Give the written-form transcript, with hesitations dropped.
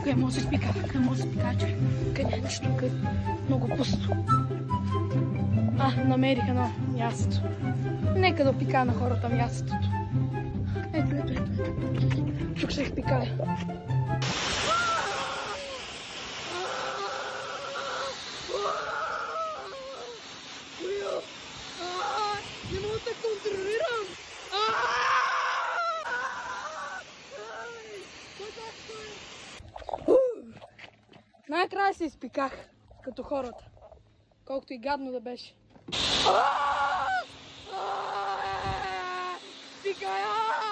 Къде може да се спика? Къде може да се спика, човек? Къде? Тук е много пусто. Намерих едно място. Нека да опика на хората мястото. Ето. Тук ще их пикая. Не мога да контролирам! Най-накрая се изпиках, като хората. Колкото и гадно да беше. Пикая!